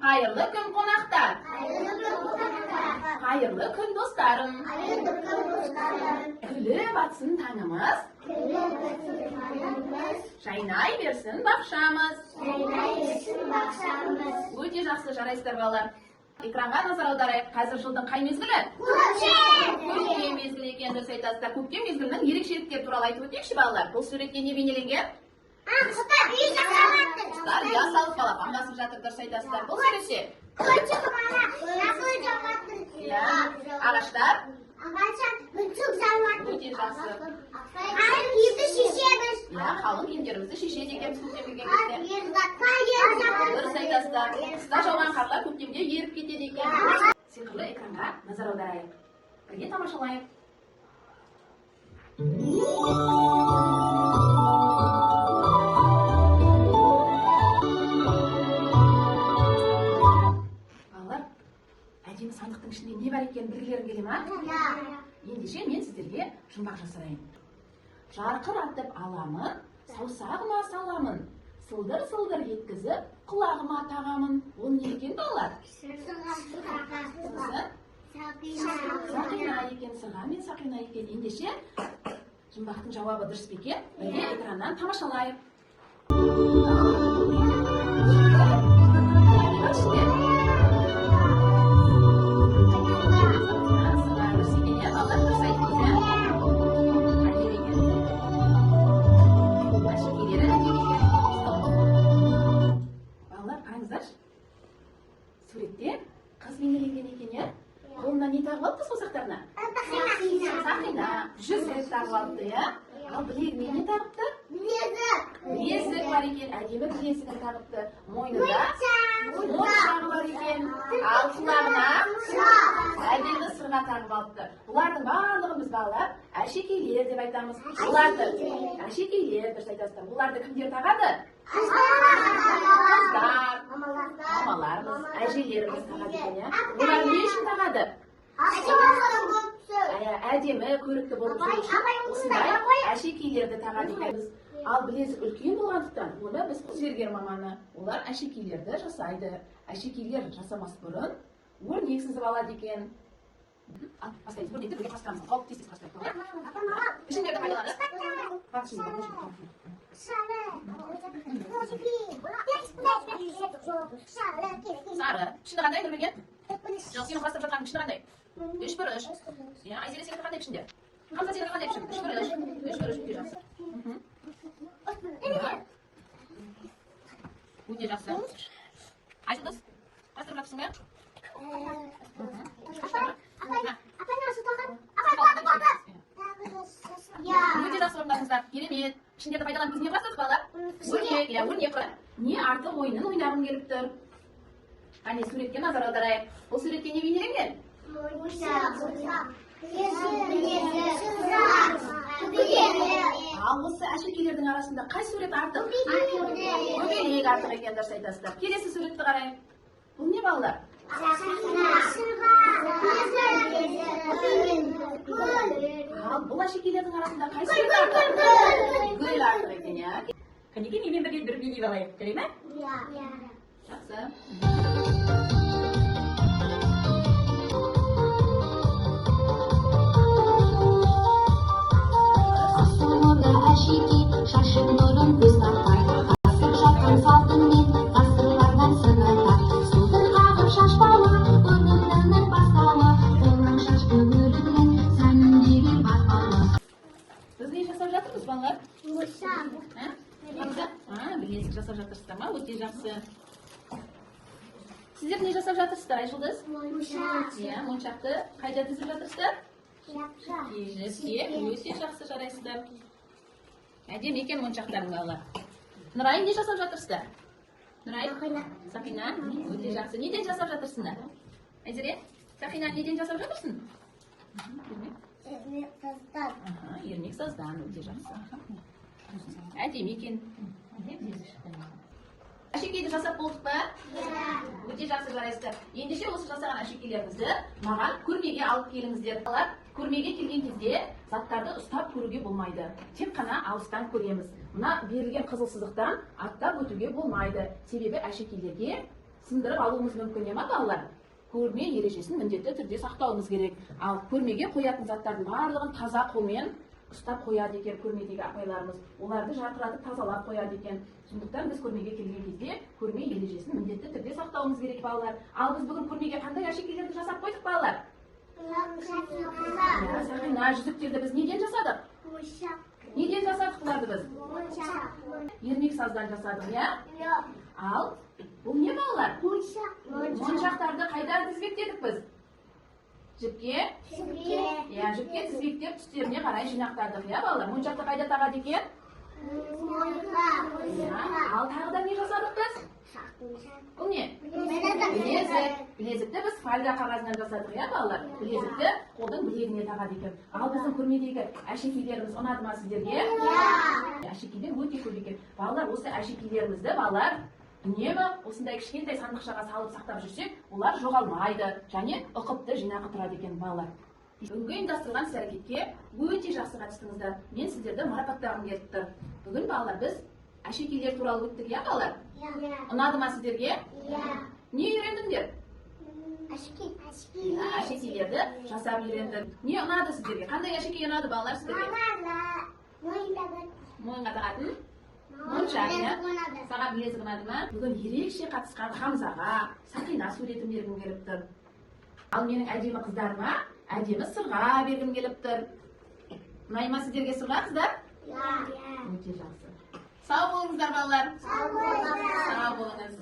Hayırlı gün qonaqlar. Hayırlı gün dostlarım. Gülüp atsın tangımız. Жайнай берсін бақшамыз. Өте жақсы жарайсыздар балалар. Экранға назар аударайық. Қазір жылдың қай мезгілі? Көктем мезгілі екенін дұрыс айтасыздар. Көктем мезгілінің ерекшеліктері туралы айтып өтейікші балалар. Бұл суретте не бейнеленген? Құстар ұя салып балапан басып жатыр, дұрыс айтасыздар. Бұл суретте ағаштар өте жақсы. Қалың киімдерімізді шешеді екенбіз көктем келген кезде. Дұрыс айтасыздар. Қыста жауған қарлар көктемде еріп кетеді екен. Сиқырлы экранға назар аударайық. Бірге тамашалайық. Балалар, әдемі сандықтың ішінде не бар екенін білгілерің келе ма? Ендеше мен сіздерге жұмбақ жасырайын. Жарқыр атып аламын, саусағыма саламын, сылдыр-сылдыр еткізіп, құлағыма тағамын. Ол не екен балалар? Сақина екен, сырға мен сақина екен. Ендеше жұмбақтың жауабы дұрыс па екен? Бірге экраннан тамашалайық. Суретте қыз бейнеленген екен, иә? Қолына не тағып алыпты саусақтарына? Сақина. Жүзік тағып алыпты, иә? Ал білегіне не тағыпты? Білезік бар екен, әдемі білезігін тағыпты. Мойнында моншағы бар екен. Ал құлағына әдемі сырға тағып алыпты. Бұлардың барлығын біз балалар әшекейлер деп айтамыз. Бұларды әшекейлер дұрыс айтасыздар. Бұларды кімдер тағады? Қыздар, мамаларымыз, әжелеріміз тағады екен, иә? Олар не үшін тағады? Әдемі, көрікті болып жүру үшін осындай әшекейлерді тағады екенбіз. Ал білезік үлкен болғандықтан, оны біз зергер маманы. Олар әшекейлерді жасайды. Әшекейлер жасамас бұрын өрнек сызып алады екен. Бастаймыз, өрнекті бірге бастамыз. Қауып тез-тез бастайды. Ішіндерді қайдалады? Сары. Пішіні қандай көрмеген? Жоқ, сенің бастап жатқан пішіні қандай? Үш бұрыш. Айзере сенікі қандай пішінде? Хамза сенікі қандай пішін? Үш бұрыш. Үш бұрыш өте жақсы. Өте жақсы. Айсұлдыз, бастырып жатырсың ба? Өте жақсы орындадыңыздар. Керемет. Пішіндерді пайдаланып біз не бастадық балалар? Өрнек, өрнек. Не арты ойынын ойнағым келіп тұр. Қане суретке назар аударайық. Бұл суретке не бейнеленген? Ал осы әшекейлердің арасында қай сурет артық? Көбелек артық екен, дұрыс айтасыздар. Келесі суретті қарайық. Бұл не балалар? Ал бұл әшекейлердің арасында қай сурет артық? Гүл артық екен, иә? Кәнеке менімен бірге бір билеп алайық, керек ме? Жақсы. Шашып нұрын көз тартады, қасып жатқан салтыңмен ғасырлардан сыр айтады. Судың қағып шашпауы, орнынан бастауы, қолың шашты өрілген сәніндегі батпауы. Біз не жасап жатырмыз, балалар? Білесік жасап жатырсыздар ма? Өте жақсы. Сіздер не жасап жатырсыздар, Айжұлдыз? Моншақты қайда тізіп жатырсыздар? Өте жақсы жарайсыздар. Әдем екен моншақтарың балалар. Нұрай, не жасап жатырсыздар? Нұрай? Сақина. Өте жақсы. Неден жасап жатырсыңдар? Айзере? Сақина, неден жасап жатырсың? Ермек саздан. Өте жақсы. Әдем екен. Әшекейді жасап болдық па? Өте жақсы жарайсыздар. Ендеше осы жасаған әшекейлеріңізді маған көрмеге алып келіңіздер. Көрмеге келген кезде заттарды ұстап көруге болмайды. Тек қана алыстан көреміз. Мына берілген қызыл сызықтан аттап өтуге болмайды. Себебі әшекейлерге сындырып алуымыз мүмкін ема балалар? Көрме ережесін міндетті түрде сақтауымыз керек. Ал көрмеге қоятын заттардың барлығын таза қолмен ұстап қояды екен көрмедегі апайларымыз. Оларды жарқыратып тазалап қояды екен. Сондықтан біз көрмеге келген кезде көрме ережесін міндетті түрде сақтауымыз керек балалар. Ал біз бүгін көрмеге қандай әшекейлерді жасап қойдық балалар? Сақина, жүзіктерді біз неден жасадық? Неден жасадық бұларды біз? Ермек саздан жасадық, иә? Ал бұл не балалар? Моншақтарды қайда тізбектедік біз? Жіпке? Жіпке тізбектеп түстеріне қарай жинақтадық, иә балалар? Моншақты қайда тағады екен? Ал тағыда не жасадық біз? Бұл не? Білезік. Білезікті біз фольга қағазынан жасадық, иә балалар? Білезікті қолдың білегіне тағады екен. Ал біздің көрмедегі әшекейлеріміз ұнады ма сіздерге? Әшекейлер өте көп екен. Балалар, осы әшекейлерімізді балалар үнемі осындай кішкентай сандықшаға салып сақтап жүрсек, олар жоғалмайды және ұқыпты жинақы тұрады екен балалар. Бүгінгі ұйымдастырылған іс-әрекетке өте жақсы қатыстыңыздар. Мен сіздерді марапаттағым келіп тұр. Бүгін балалар біз әшекейлер туралы өттік, иә балалар? Ұнады ма сіздерге? Не үйрендіңдер? Әшекейлерді жасап үйрендік. Не ұнады сіздерге? Қандай әшекей ұнады балалар сіздерге? Мойынға тағатын? Моншақ, иә? Саған білезік ұнады ма? Бүгін ерекше қатысқан Хамзаға Сақина суретін бергім келіп тұр. Ал менің әдемі қыздарыма әдемі сырға бергім келіп тұр. Ұнайды ма сіздерге сырға, қыздар? Өте жақсы. Сау болыңыздар балалар. Сау болыңыз.